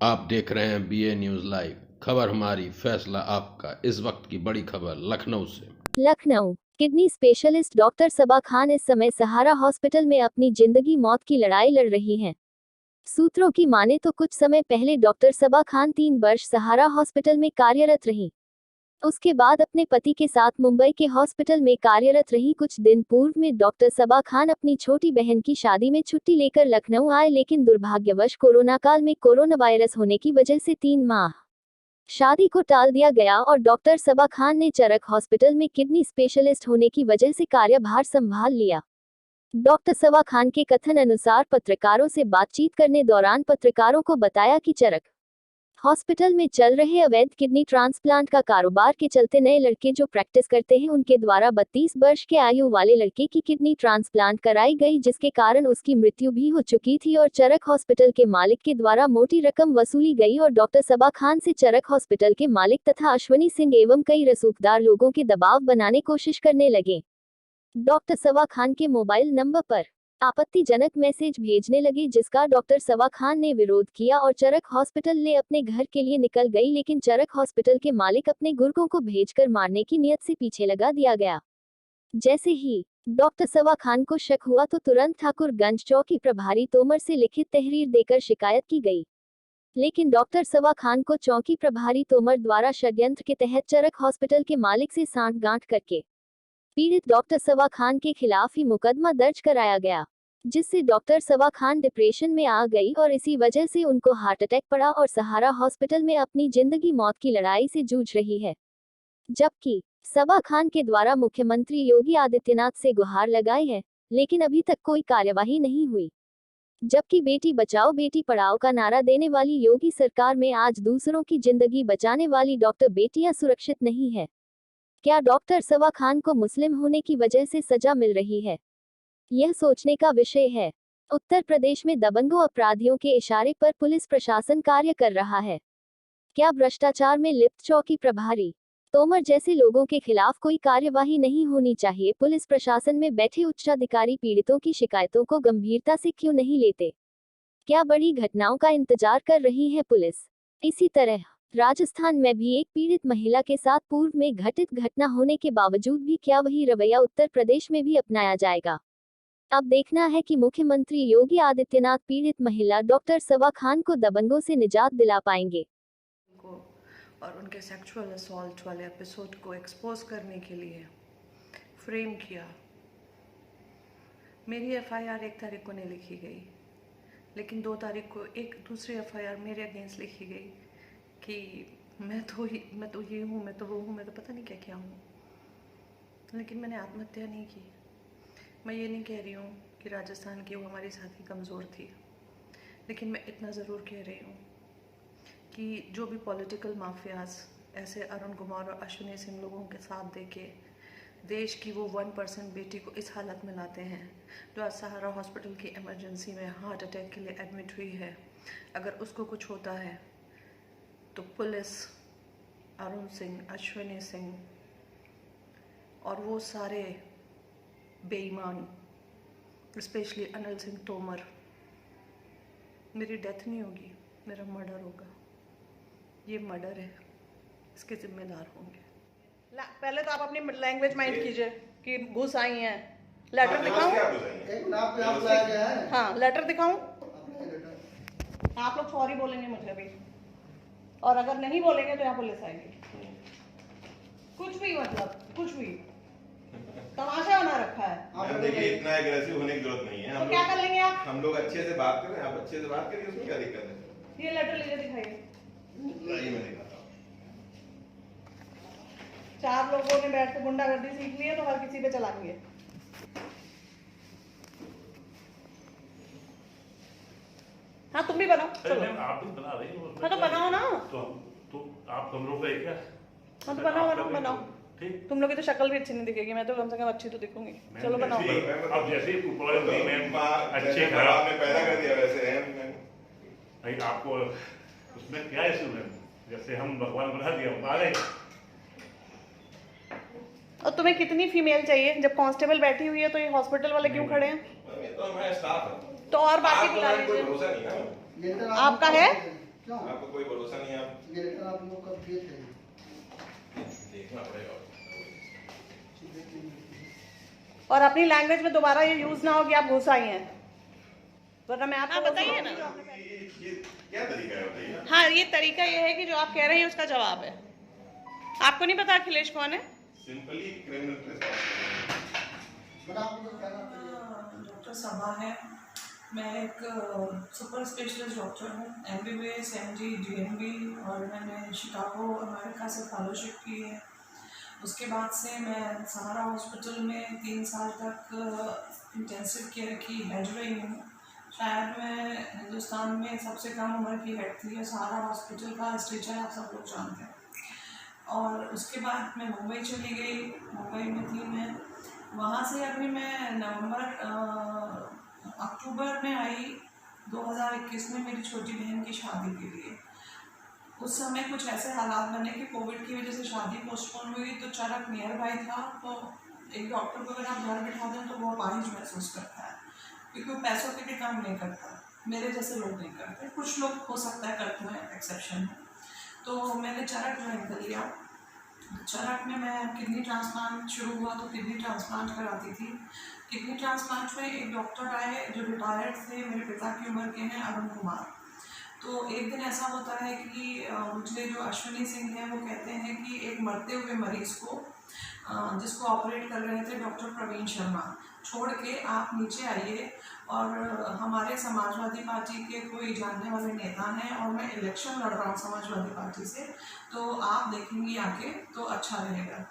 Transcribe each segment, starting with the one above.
आप देख रहे हैं बीए न्यूज लाइव। खबर हमारी, फैसला आपका। इस वक्त की बड़ी खबर लखनऊ से। लखनऊ किडनी स्पेशलिस्ट डॉक्टर सबा खान इस समय सहारा हॉस्पिटल में अपनी जिंदगी मौत की लड़ाई लड़ रही हैं। सूत्रों की माने तो कुछ समय पहले डॉक्टर सबा खान 3 वर्ष सहारा हॉस्पिटल में कार्यरत रहीं। उसके बाद अपने पति के साथ मुंबई के हॉस्पिटल में कार्यरत रही। कुछ दिन पूर्व में डॉक्टर सबा खान अपनी छोटी बहन की शादी में छुट्टी लेकर लखनऊ आए, लेकिन दुर्भाग्यवश कोरोना काल में कोरोना वायरस होने की वजह से 3 माह शादी को टाल दिया गया और डॉक्टर सबा खान ने चरक हॉस्पिटल में किडनी स्पेशलिस्ट होने की वजह से कार्यभार संभाल लिया। डॉक्टर सबा खान के कथन अनुसार पत्रकारों से बातचीत करने दौरान पत्रकारों को बताया कि चरक हॉस्पिटल में चल रहे अवैध किडनी ट्रांसप्लांट का कारोबार के चलते नए लड़के जो प्रैक्टिस करते हैं उनके द्वारा 32 वर्ष के आयु वाले लड़के की किडनी ट्रांसप्लांट कराई गई, जिसके कारण उसकी मृत्यु भी हो चुकी थी और चरक हॉस्पिटल के मालिक के द्वारा मोटी रकम वसूली गई और डॉक्टर सबा खान से चरक हॉस्पिटल के मालिक तथा अश्वनी सिंह एवं कई रसूखदार लोगों के दबाव बनाने कोशिश करने लगे। डॉक्टर सबा खान के मोबाइल नंबर पर आपत्तिजनक मैसेज भेजने लगे, जिसका डॉक्टर सबा खान ने विरोध किया और चरक हॉस्पिटल ले अपने घर के लिए निकल गई, लेकिन चरक हॉस्पिटल के मालिक अपने गुर्गों को भेजकर मारने की नियत से पीछे लगा दिया गया। जैसे ही डॉक्टर सबा खान को शक हुआ तो तुरंत ठाकुरगंज चौकी प्रभारी तोमर से लिखित तहरीर देकर शिकायत की गई, लेकिन डॉक्टर सबा खान को चौकी प्रभारी तोमर द्वारा षड्यंत्र के तहत चरक हॉस्पिटल के मालिक से सांठगांठ करके पीड़ित डॉक्टर सबा खान के खिलाफ ही मुकदमा दर्ज कराया गया, जिससे डॉक्टर सबा खान डिप्रेशन में आ गई और इसी वजह से उनको हार्ट अटैक पड़ा और सहारा हॉस्पिटल में अपनी जिंदगी मौत की लड़ाई से जूझ रही है। जबकि सबा खान के द्वारा मुख्यमंत्री योगी आदित्यनाथ से गुहार लगाई है, लेकिन अभी तक कोई कार्यवाही नहीं हुई। जबकि बेटी बचाओ बेटी पढ़ाओ का नारा देने वाली योगी सरकार में आज दूसरों की जिंदगी बचाने वाली डॉक्टर बेटियां सुरक्षित नहीं है। क्या डॉक्टर सबा खान को मुस्लिम होने की वजह से सजा मिल रही है? यह सोचने का विषय है। उत्तर प्रदेश में दबंगों अपराधियों के इशारे पर पुलिस प्रशासन कार्य कर रहा है। क्या भ्रष्टाचार में लिप्त चौकी प्रभारी तोमर जैसे लोगों के खिलाफ कोई कार्यवाही नहीं होनी चाहिए? पुलिस प्रशासन में बैठे उच्चाधिकारी पीड़ितों की शिकायतों को गंभीरता से क्यों नहीं लेते? क्या बड़ी घटनाओं का इंतजार कर रही है पुलिस? इसी तरह राजस्थान में भी एक पीड़ित महिला के साथ पूर्व में घटित घटना होने के बावजूद भी क्या वही रवैया उत्तर प्रदेश में भी अपनाया जाएगा? अब देखना है कि मुख्यमंत्री योगी आदित्यनाथ पीड़ित महिला डॉक्टर सबा खान को दबंगों से निजात दिला पाएंगे। और उनके सेक्सुअल असॉल्ट वाले एपिसोड को एक्सपोज करने के लिए फ्रेम किया। मेरी एफआईआर 1 तारीख को नहीं लिखी गई, लेकिन 2 तारीख को एक दूसरी एफआईआर मेरे अगेंस्ट लिखी गई कि मैं तो ये हूँ, मैं तो वो हूँ, मैं तो पता नहीं क्या क्या हूँ। लेकिन मैंने आत्महत्या नहीं की। मैं ये नहीं कह रही हूँ कि राजस्थान की वो हमारी साथी कमज़ोर थी, लेकिन मैं इतना ज़रूर कह रही हूँ कि जो भी पॉलिटिकल माफियाज ऐसे अरुण कुमार और अश्विनी सिंह लोगों के साथ देके देश की वो 1% बेटी को इस हालत में लाते हैं, जो आज सहारा हॉस्पिटल की इमरजेंसी में हार्ट अटैक के लिए एडमिट हुई है, अगर उसको कुछ होता है तो पुलिस, अरुण सिंह, अश्विनी सिंह और वो सारे बेईमान, स्पेशली अनिल सिंह तोमर, मेरी डेथ नहीं होगी, मेरा मर्डर होगा। ये मर्डर है, इसके जिम्मेदार होंगे। पहले तो आप अपनी लैंग्वेज माइंड कीजिए कि घुस आई हैं। लेटर दिखाऊं? हाँ, लेटर दिखाऊं? आप लोग सॉरी बोलेंगे मुझे अभी, और अगर नहीं बोलेंगे तो यहाँ पुलिस आएगी। कुछ भी, मतलब कुछ भी तमाशा बना रखा है। आप देखिए, इतना एग्रेसिव होने की जरूरत नहीं है। तो क्या कर लेंगे आप? हम लोग अच्छे से बात करें, आप अच्छे से बात करिए, उसमें क्या दिक्कत है? ये लेटर लीजिए, दिखाइए। नहीं, मैं दिखाता हूँ। 4 लोगों ने बैठ के गुंडागर्दी सीख ली है, तो हर किसी पे चलाएंगे। हाँ, तुम भी बनाओ। चलो, आप भी बना रही हो। हाँ, तो बनाओ ना। तो आप हम लोग का एक है। हाँ, तो बनाओ। ठीक। तुम लोग की तो शक्ल भी अच्छी नहीं दिखेगी, मैं तो कम से कम अच्छी तो दिखूंगी। चलो बनाओ। अब जैसे अच्छे खराब में पैदा कर दिया वैसे है। नहीं, आपको उसमें क्या इशू है? जैसे हम भगवान बना दिया, आ गए। और तुम्हें कितनी फीमेल चाहिए? जब कांस्टेबल बैठी हुई है तो ये हॉस्पिटल वाले क्यों खड़े हैं? तो मैं स्टाफ है। तो और बाकी बुला लीजिए। आपका है? क्यों? आपको कोई भरोसा नहीं है? आप मेरे को आप लोग कब देख रहे हैं? देखना पड़ेगा। और अपनी लैंग्वेज में दोबारा ये यूज ना हो कि आप घुस आई हैं, वरना मैं आपको बताइए ना। ये क्या तरीका है बताइए? हाँ, ये तरीका ये है कि जो आप कह रहे हैं उसका जवाब है। आपको नहीं पता अखिलेश कौन है? Simply criminal trespass. बड़ा आपको कहना चाहिए। डॉक्टर सबा है। मैं एक सुपर स्पेशलिस्ट डॉक्टर हूँ, MBBS, MD, DNB, और मैंने शिकागो अमेरिका से फेलोशिप की है। उसके बाद से मैं सहारा हॉस्पिटल में 3 साल तक इंटेंसिव केयर की हेड रही हूँ। शायद मैं हिंदुस्तान में सबसे कम उम्र की हेड थी, और सहारा हॉस्पिटल का स्ट्रक्चर आप सब लोग जानते हैं। और उसके बाद मैं मुंबई चली गई, मुंबई में थी मैं। वहाँ से अभी मैं अक्टूबर में आई 2021 में मेरी छोटी बहन की शादी के लिए। उस समय कुछ ऐसे हालात बने कि कोविड की वजह से शादी पोस्टपोन हुई, तो चरक नियर बाई था। तो एक डॉक्टर को अगर आप घर बिठा दें तो वो अपाहिज महसूस करता है, क्योंकि वो पैसों के भी काम नहीं करता। मेरे जैसे लोग नहीं करते, कुछ लोग हो सकता है करते हैं, एक्सेप्शन है। तो मैंने चरक ज्वाइन कर लिया। चरक में मैं किडनी ट्रांसप्लांट शुरू हुआ तो किडनी ट्रांसप्लांट कराती थी। किडनी ट्रांसप्लांट में एक डॉक्टर आए जो रिटायर्ड थे, मेरे पिता की उम्र के हैं, अरुण कुमार। तो एक दिन ऐसा होता है कि मुझे जो अश्विनी सिंह हैं वो कहते हैं कि एक मरते हुए मरीज़ को जिसको ऑपरेट कर रहे थे डॉक्टर प्रवीण शर्मा, छोड़ के आप नीचे आइए, और हमारे समाजवादी पार्टी के कोई जानने वाले नेता हैं और मैं इलेक्शन लड़ रहा हूँ समाजवादी पार्टी से, तो आप देखेंगी आके तो अच्छा रहेगा।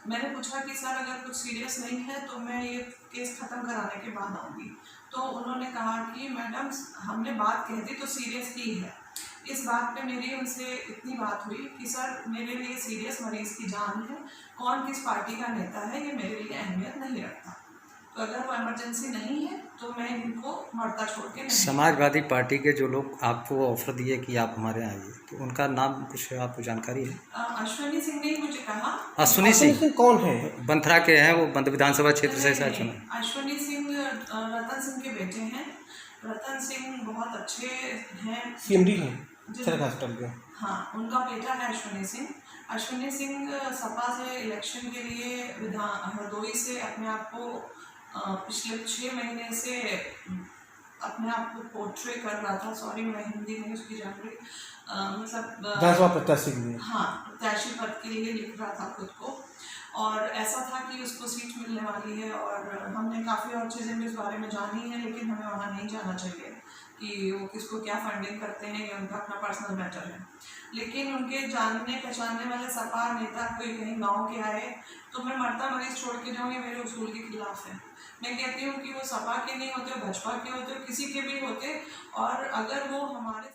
मैंने पूछा कि सर अगर कुछ सीरियस नहीं है तो मैं ये केस ख़त्म कराने के बाद आऊँगी। तो उन्होंने कहा कि मैडम हमने बात कह दी तो सीरियस ही है। इस बात पे मेरी उनसे इतनी बात हुई कि सर मेरे लिए सीरियस मरीज़ की जान है, कौन किस पार्टी का नेता है ये मेरे लिए अहमियत नहीं रखता, तो अगर वो इमरजेंसी नहीं है तो मैं इनको मरता छोड़ के नहीं। समाजवादी पार्टी के जो लोग आपको ऑफर दिए कि आप हमारे यहाँ आइए, तो उनका नाम कुछ आपको जानकारी है? अश्विनी सिंह ने मुझे कहा। अश्विनी सिंह कौन है? बंथरा के हैं, वो बंद विधानसभा क्षेत्र से शायद चुना। अश्विनी सिंह रतन सिंह के बेटे हैं। रतन सिंह बहुत अच्छे हैं, CMD हैं चरक हॉस्पिटल के। हाँ, उनका बेटा है अश्विनी सिंह। अश्विनी सिंह सपा से इलेक्शन के लिए हरदोई से अपने आप को पिछले 6 महीने से अपने आप को पोर्ट्रे कर रहा था। सॉरी मैं हिंदी नहीं उसकी जान रही, मतलब विधानसभा प्रत्याशी के लिए। हाँ, प्रत्याशी पद के लिए लिख रहा था खुद को, और ऐसा था कि उसको सीट मिलने वाली है, और हमने काफ़ी और चीज़ें भी इस बारे में जानी हैं, लेकिन हमें वहाँ नहीं जाना चाहिए कि वो किसको क्या फंडिंग करते हैं, ये उनका अपना पर्सनल मैटर है। लेकिन उनके जानने पहचानने वाले सपा नेता कोई कहीं गांव के आए तो मैं मरता मरीज छोड़ के जाऊँ, ये मेरे उसूल के खिलाफ है। मैं कहती हूँ कि वो सपा के नहीं होते, भाजपा के होते, किसी के भी होते, और अगर वो हमारे